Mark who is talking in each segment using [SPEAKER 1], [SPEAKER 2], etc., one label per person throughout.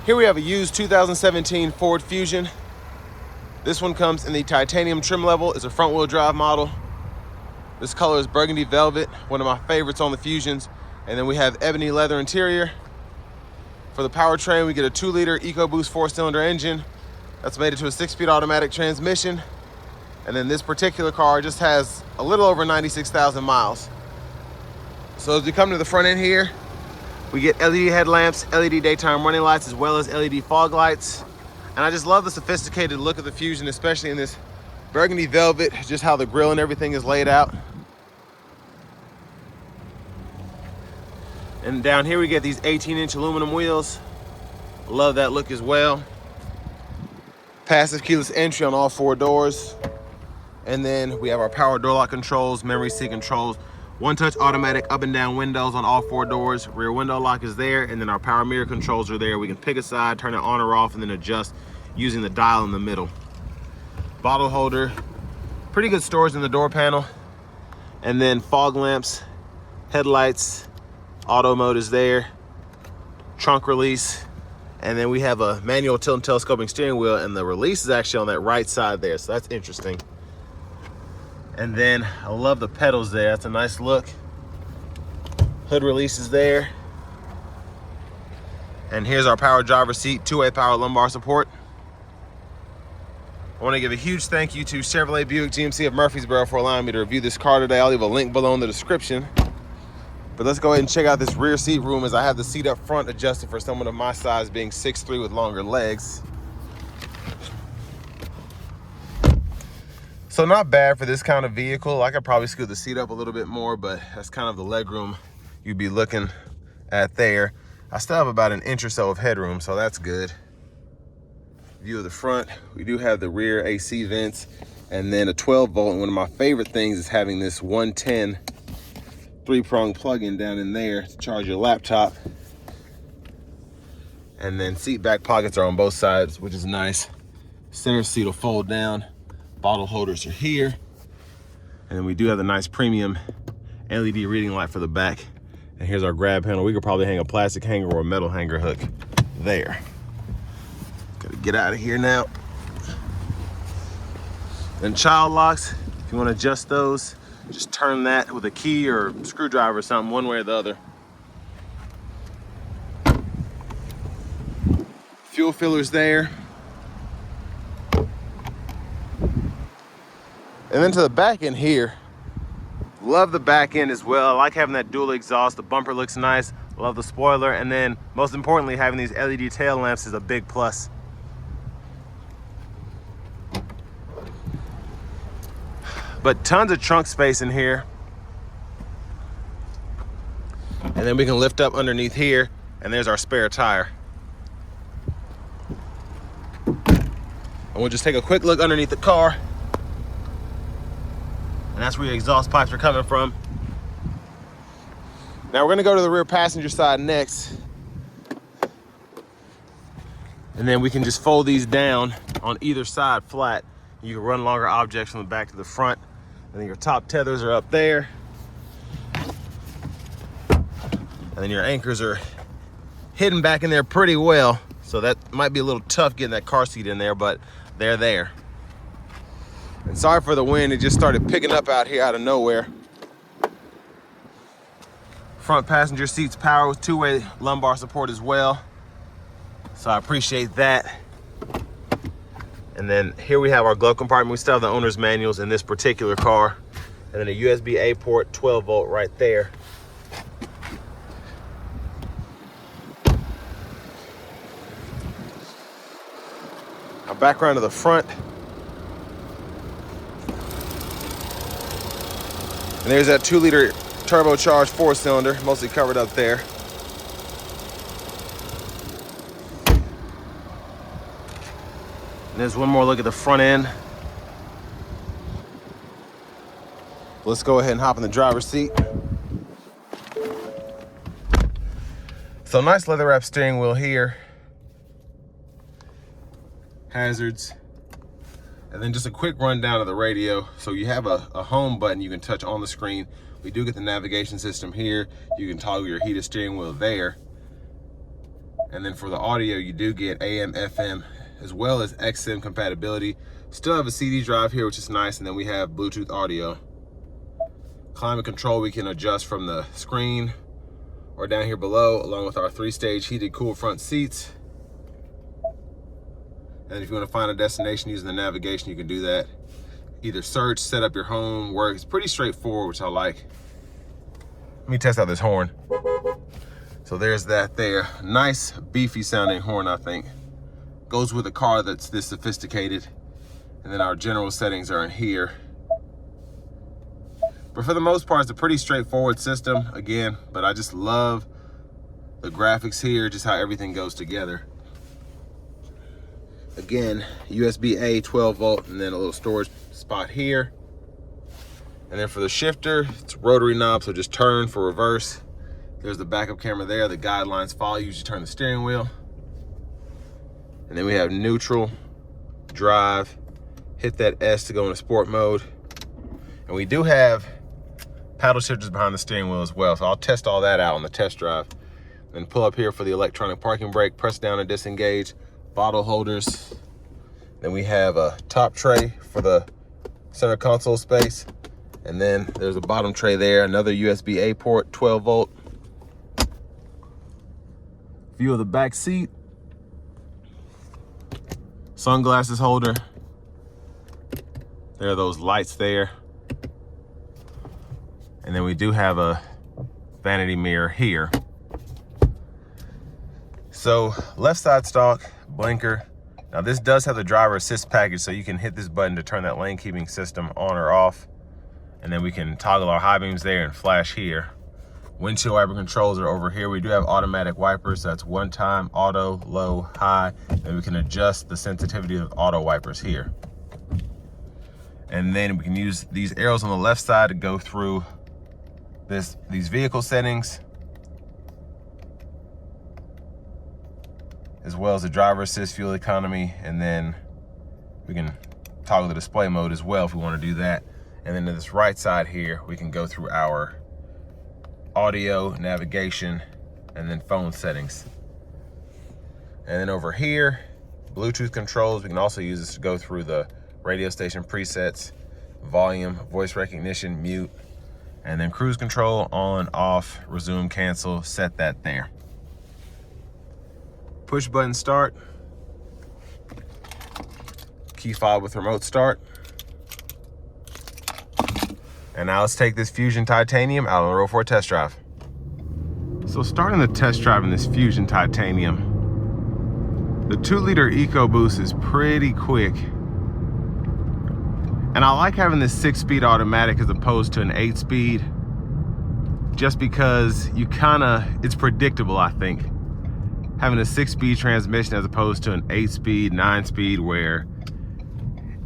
[SPEAKER 1] Here we have a used 2017 Ford Fusion. This one comes in the titanium trim level. It's a front wheel drive model. This color is burgundy velvet, one of my favorites on the Fusions. And then we have ebony leather interior. For the powertrain, we get a 2-liter EcoBoost 4-cylinder engine that's made into a 6-speed automatic transmission. And then this particular car just has a little over 96,000 miles. So as we come to the front end here, we get LED headlamps, LED daytime running lights, as well as LED fog lights. And I just love the sophisticated look of the Fusion, especially in this burgundy velvet, just how the grille and everything is laid out. And down here we get these 18-inch aluminum wheels. Love that look as well. Passive keyless entry on all 4 doors. And then we have our power door lock controls, memory seat controls, one-touch automatic up and down windows on all 4 doors. Rear window lock is there, and then our power mirror controls are there. We can pick a side, turn it on or off, and then adjust using the dial in the middle. Bottle holder, pretty good storage in the door panel. And then fog lamps, headlights, auto mode is there, trunk release, and then we have a manual tilt and telescoping steering wheel, and the release is actually on that right side there, so that's interesting. And then I love the pedals there. That's a nice look. Hood release is there. And here's our power driver seat, 2-way power lumbar support. I want to give a huge thank you to Chevrolet Buick GMC of Murfreesboro for allowing me to review this car today. I'll leave a link below in the description. But let's go ahead and check out this rear seat room, as I have the seat up front adjusted for someone of my size, being 6'3" with longer legs. So not bad for this kind of vehicle. I could probably scoot the seat up a little bit more, but that's kind of the leg room you'd be looking at there. I still have about an inch or so of headroom, so that's good. View of the front, we do have the rear AC vents, and then a 12-volt. And one of my favorite things is having this 110 3-prong plug-in down in there to charge your laptop. And then seat back pockets are on both sides, which is nice. Center seat will fold down. Bottle holders are here. And then we do have the nice premium LED reading light for the back. And here's our grab handle. We could probably hang a plastic hanger or a metal hanger hook there. Gotta get out of here now. Then child locks, if you want to adjust those, just turn that with a key or screwdriver or something, one way or the other. Fuel filler's there. And then to the back end here, love the back end as well. I like having that dual exhaust. The bumper looks nice. Love the spoiler. And then most importantly, having these LED tail lamps is a big plus. But tons of trunk space in here. And then we can lift up underneath here, and there's our spare tire. And we'll just take a quick look underneath the car. And that's where your exhaust pipes are coming from. Now we're gonna go to the rear passenger side next. And then we can just fold these down on either side flat. You can run longer objects from the back to the front. And then your top tethers are up there. And then your anchors are hidden back in there pretty well. So that might be a little tough getting that car seat in there, but they're there. And sorry for the wind, it just started picking up out here out of nowhere. Front passenger seats power with 2-way lumbar support as well. So I appreciate that. And then here we have our glove compartment. We still have the owner's manuals in this particular car. And then a USB-A port, 12-volt right there. Our background to the front. And there's that 2-liter turbocharged 4-cylinder, mostly covered up there. And there's one more look at the front end. Let's go ahead and hop in the driver's seat. So nice leather wrap steering wheel here. Hazards. And then just a quick rundown of the radio. So you have a home button you can touch on the screen. We do get the navigation system here. You can toggle your heated steering wheel there. And then for the audio, you do get AM, FM, as well as XM compatibility. Still have a CD drive here, which is nice, and then we have Bluetooth audio. Climate control we can adjust from the screen or down here below, along with our 3-stage heated cool front seats. And if you want to find a destination using the navigation, you can do that. Either search, set up your home, work. It's pretty straightforward, which I like. Let me test out this horn. So there's that there. Nice, beefy sounding horn, I think. Goes with a car that's this sophisticated. And then our general settings are in here. But for the most part, it's a pretty straightforward system, again, but I just love the graphics here, just how everything goes together. Again, USB-A 12 volt, and then a little storage spot here. And then for the shifter, it's a rotary knob, so just turn for reverse. There's the backup camera there. The guidelines follow you as you turn the steering wheel. And then we have neutral, drive, hit that S to go into sport mode. And we do have paddle shifters behind the steering wheel as well. So I'll test all that out on the test drive. Then pull up here for the electronic parking brake, press down to disengage, bottle holders. Then we have a top tray for the center console space. And then there's a bottom tray there, another USB-A port, 12 volt. View of the back seat. Sunglasses holder. There are those lights there. And then we do have a vanity mirror here. So left side stalk, blinker. Now this does have the driver assist package, so you can hit this button to turn that lane keeping system on or off. And then we can toggle our high beams there and flash here. Windshield wiper controls are over here. We do have automatic wipers. So that's one time, auto, low, high. And we can adjust the sensitivity of auto wipers here. And then we can use these arrows on the left side to go through these vehicle settings, as well as the driver assist, fuel economy, and then we can toggle the display mode as well if we want to do that. And then to this right side here, we can go through our audio, navigation, and then phone settings. And then over here, Bluetooth controls. We can also use this to go through the radio station presets, volume, voice recognition, mute, and then cruise control, on, off, resume, cancel, set that there. Push button start. Key fob with remote start. And now let's take this Fusion Titanium out on the road for a test drive. So starting the test drive in this Fusion Titanium, the 2-liter EcoBoost is pretty quick. And I like having this 6-speed automatic as opposed to an 8-speed, just because it's predictable, I think. Having a 6-speed transmission as opposed to an 8-speed, 9-speed, where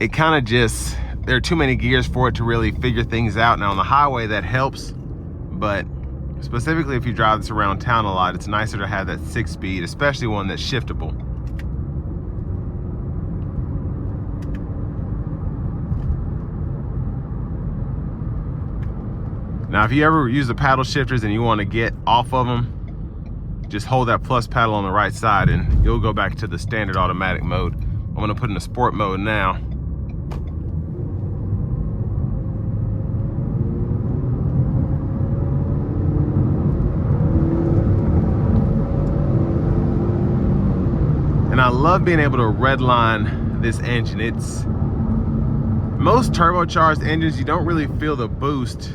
[SPEAKER 1] it there are too many gears for it to really figure things out. Now on the highway that helps, but specifically if you drive this around town a lot, it's nicer to have that 6-speed, especially one that's shiftable. Now, if you ever use the paddle shifters and you want to get off of them, just hold that plus paddle on the right side and you'll go back to the standard automatic mode. I'm going to put in the sport mode now. And I love being able to redline this engine. Most turbocharged engines, you don't really feel the boost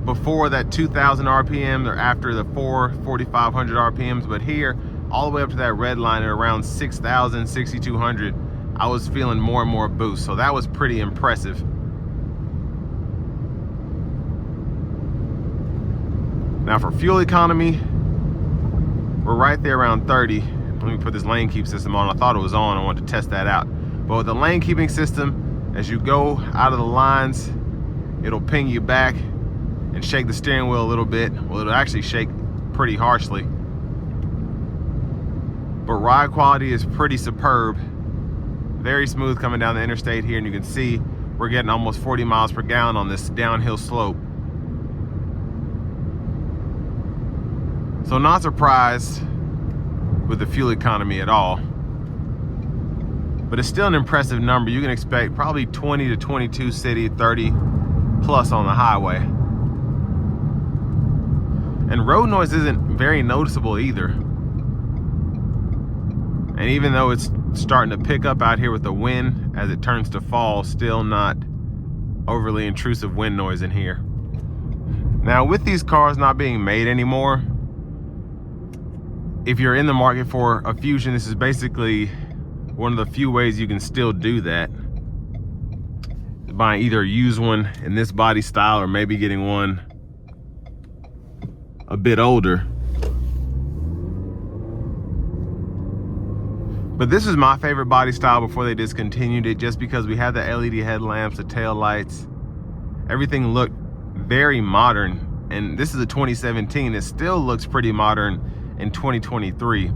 [SPEAKER 1] before that 2,000 RPM or after the 4,500 RPMs, but here, all the way up to that red line at around 6,000, 6,200, I was feeling more and more boost, so that was pretty impressive. Now for fuel economy, we're right there around 30. Let me put this lane keep system on. I thought it was on, I wanted to test that out. But with the lane keeping system, as you go out of the lines, it'll ping you back and shake the steering wheel a little bit. Well, it'll actually shake pretty harshly. But ride quality is pretty superb. Very smooth coming down the interstate here, and you can see we're getting almost 40 miles per gallon on this downhill slope. So not surprised with the fuel economy at all. But it's still an impressive number. You can expect probably 20 to 22 city, 30 plus on the highway. And road noise isn't very noticeable either. And even though it's starting to pick up out here with the wind as it turns to fall, still not overly intrusive wind noise in here. Now, with these cars not being made anymore, if you're in the market for a Fusion, this is basically one of the few ways you can still do that. Buying either a used one in this body style or maybe getting one a bit older. But this is my favorite body style before they discontinued it, just because we had the LED headlamps, the tail lights. Everything looked very modern, and this is a 2017. It still looks pretty modern in 2023.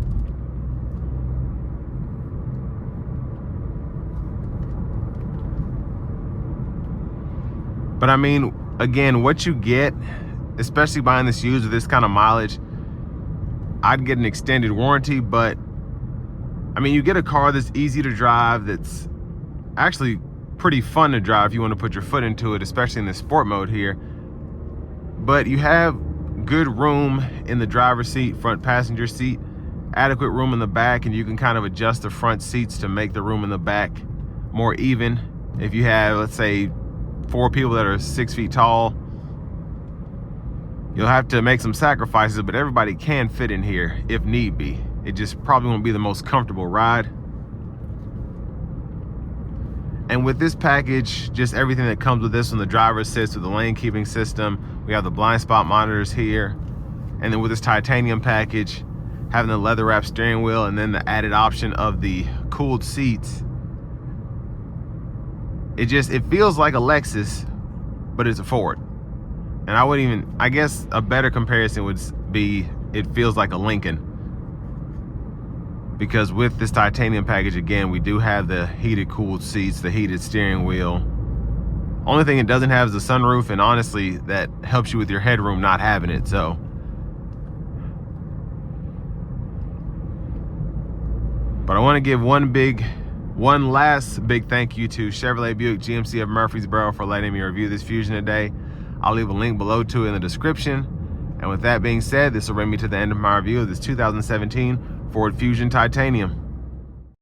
[SPEAKER 1] But I mean, again, what you get, especially buying this used with this kind of mileage, I'd get an extended warranty, but I mean, you get a car that's easy to drive, that's actually pretty fun to drive if you want to put your foot into it, especially in the sport mode here. But you have good room in the driver's seat, front passenger seat, adequate room in the back, and you can kind of adjust the front seats to make the room in the back more even. If you have, let's say, 4 people that are 6 feet tall, you'll have to make some sacrifices, but everybody can fit in here if need be. It just probably won't be the most comfortable ride. And with this package, just everything that comes with this, from the driver assist, with the lane keeping system, we have the blind spot monitors here, and then with this titanium package, having the leather wrap steering wheel, and then the added option of the cooled seats, it feels like a Lexus, but it's a Ford. And I guess a better comparison would be, it feels like a Lincoln. Because with this titanium package, again, we do have the heated cooled seats, the heated steering wheel. Only thing it doesn't have is the sunroof, and honestly, that helps you with your headroom not having it, so. But I want to give one last big thank you to Chevrolet Buick GMC of Murfreesboro for letting me review this Fusion today. I'll leave a link below to it in the description. And with that being said, this will bring me to the end of my review of this 2017 Ford Fusion Titanium.